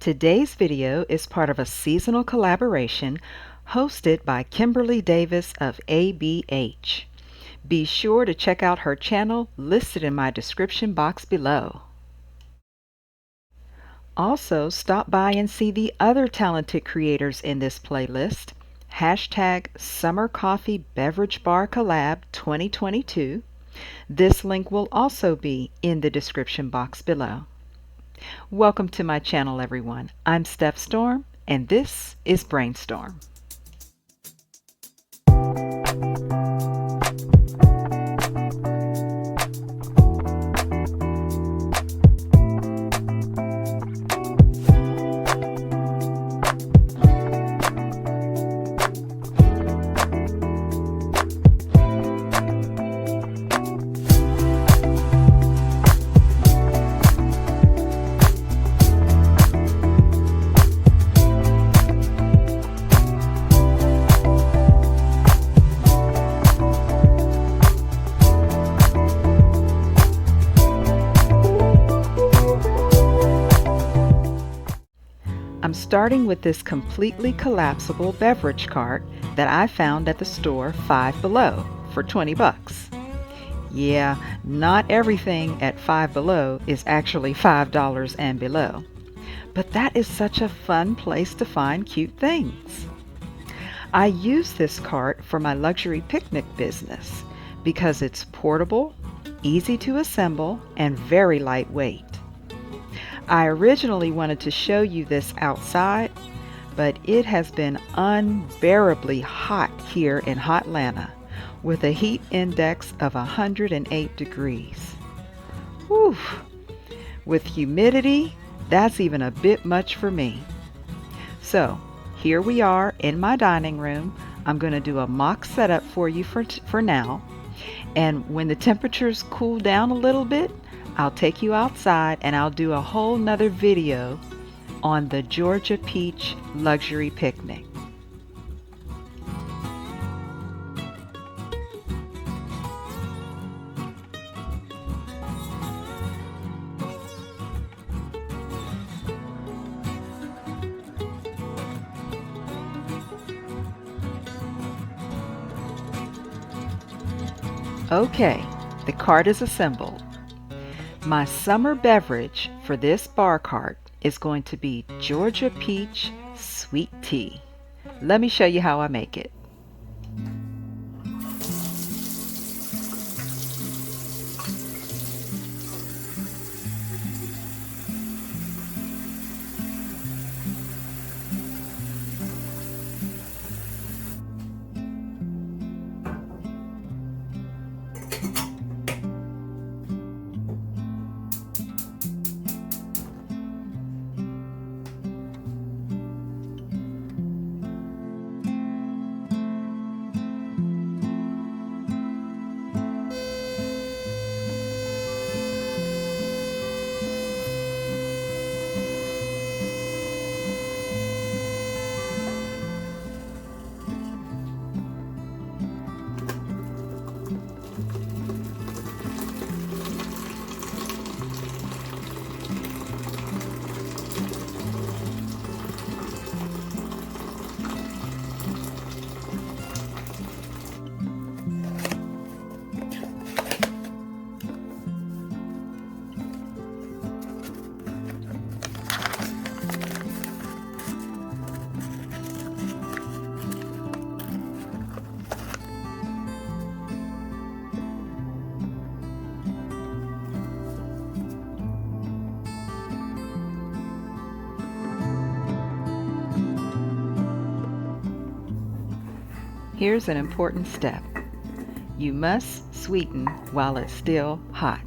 Today's video is part of a seasonal collaboration hosted by Kimberly Davis of ABH. Be sure to check out her channel listed in my description box below. Also, stop by and see the other talented creators in this playlist. Hashtag Summer Coffee Beverage Bar Collab 2022. This link will also be in the description box below. Welcome to my channel, everyone. I'm stephstorm, and this is BrainSTORM. I'm starting with this completely collapsible beverage cart that I found at the store Five Below for 20 bucks. Yeah, not everything at Five Below is actually $5 and below, but that is such a fun place to find cute things. I use this cart for my luxury picnic business because it's portable, easy to assemble, and very lightweight. I originally wanted to show you this outside, but it has been unbearably hot here in Hotlanta with a heat index of 108 degrees. Whew. With humidity, that's even a bit much for me. So here we are in my dining room. I'm going to do a mock setup for you for now, and when the temperatures cool down a little bit, I'll take you outside and I'll do a whole nother video on the Georgia Peach Luxury Picnic. Okay, the cart is assembled. My summer beverage for this bar cart is going to be Georgia Peach Sweet Tea. Let me show you how I make it. Here's an important step. You must sweeten while it's still hot.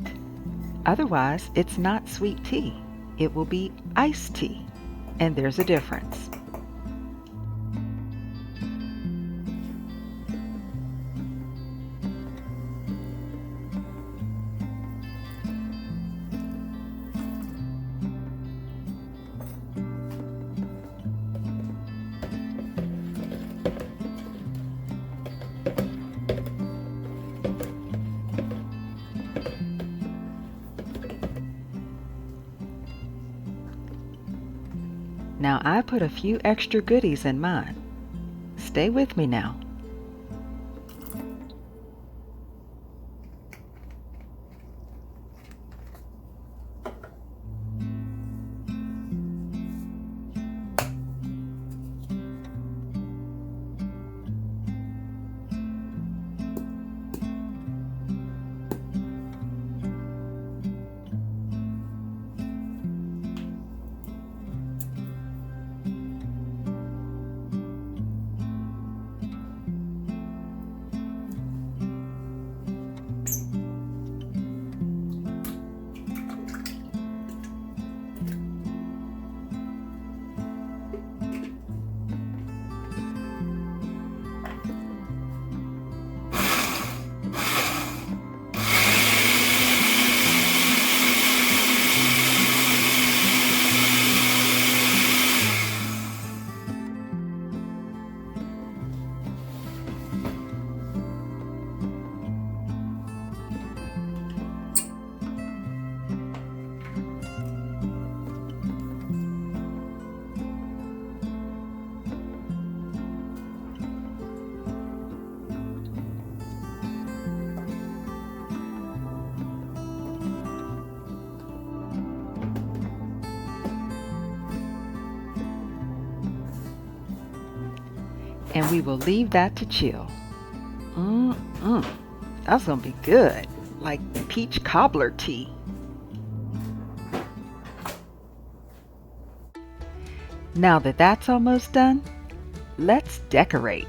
Otherwise, it's not sweet tea. It will be iced tea, and there's a difference. Now I put a few extra goodies in mine. Stay with me now. And we will leave that to chill. That's gonna be good, like peach cobbler tea. Now that that's almost done, let's decorate.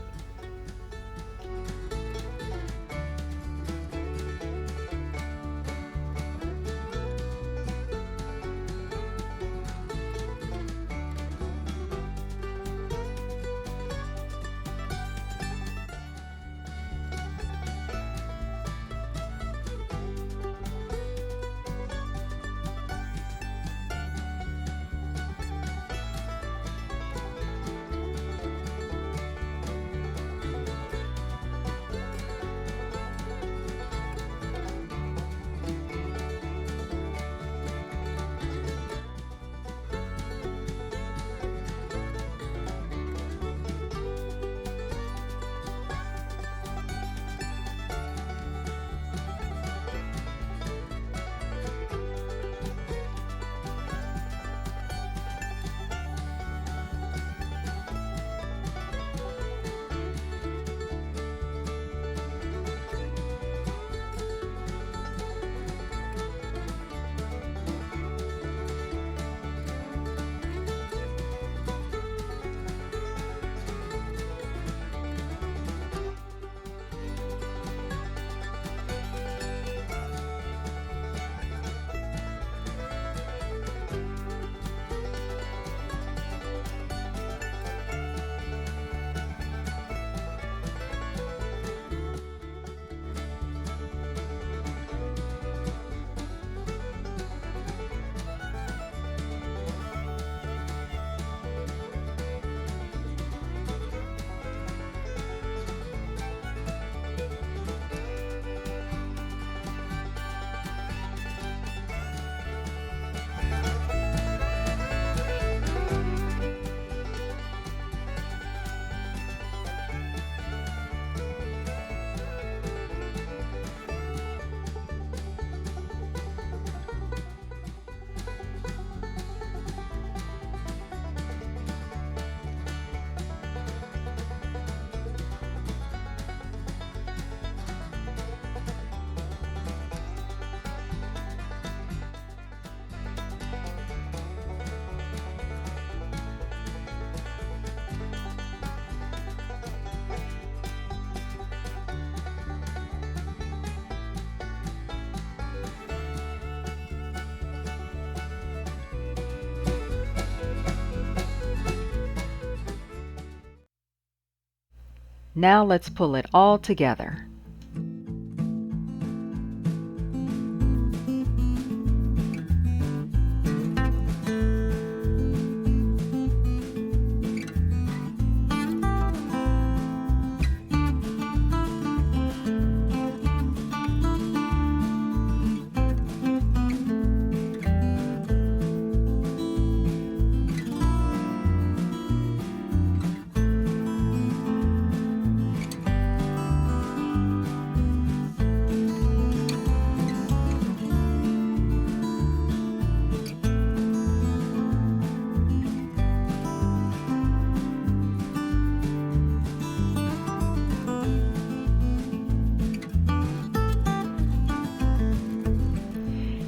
Now let's pull it all together.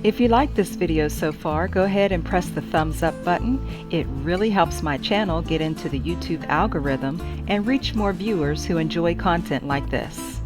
If you like this video so far, go ahead and press the thumbs up button. It really helps my channel get into the YouTube algorithm and reach more viewers who enjoy content like this.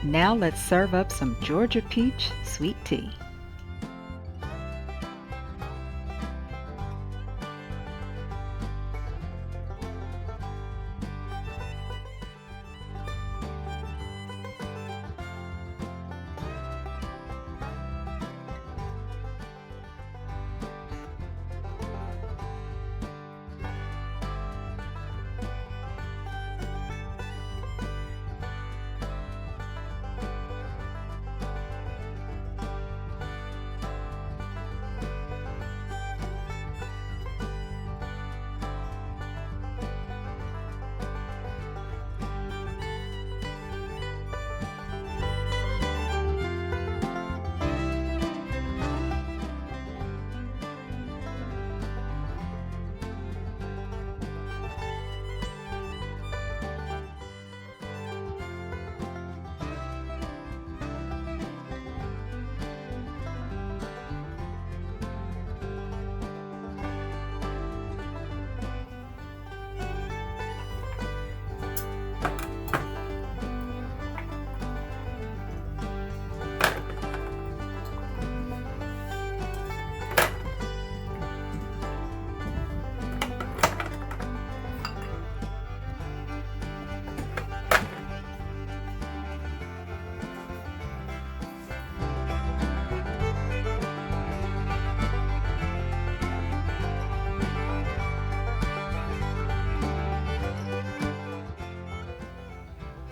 Now let's serve up some Georgia Peach sweet tea.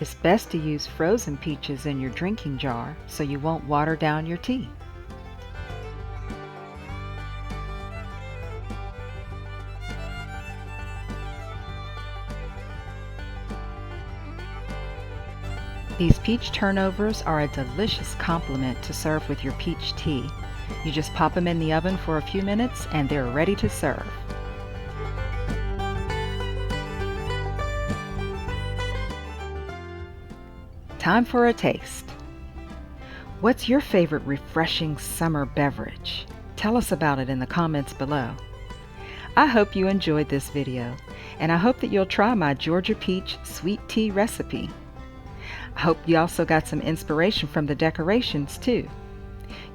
It's best to use frozen peaches in your drinking jar so you won't water down your tea. These peach turnovers are a delicious complement to serve with your peach tea. You just pop them in the oven for a few minutes and they're ready to serve. Time for a taste. What's your favorite refreshing summer beverage? Tell us about it in the comments below. I hope you enjoyed this video, and I hope that you'll try my Georgia Peach sweet tea recipe. I hope you also got some inspiration from the decorations too.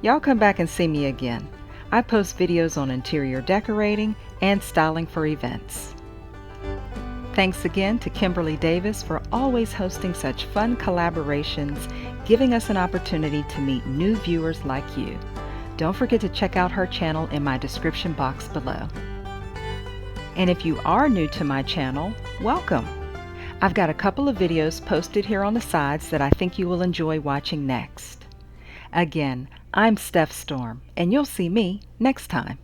Y'all come back and see me again. I post videos on interior decorating and styling for events. Thanks again to Kimberly Davis for always hosting such fun collaborations, giving us an opportunity to meet new viewers like you. Don't forget to check out her channel in my description box below. And if you are new to my channel, welcome! I've got a couple of videos posted here on the sides that I think you will enjoy watching next. Again, I'm Steph Storm, and you'll see me next time.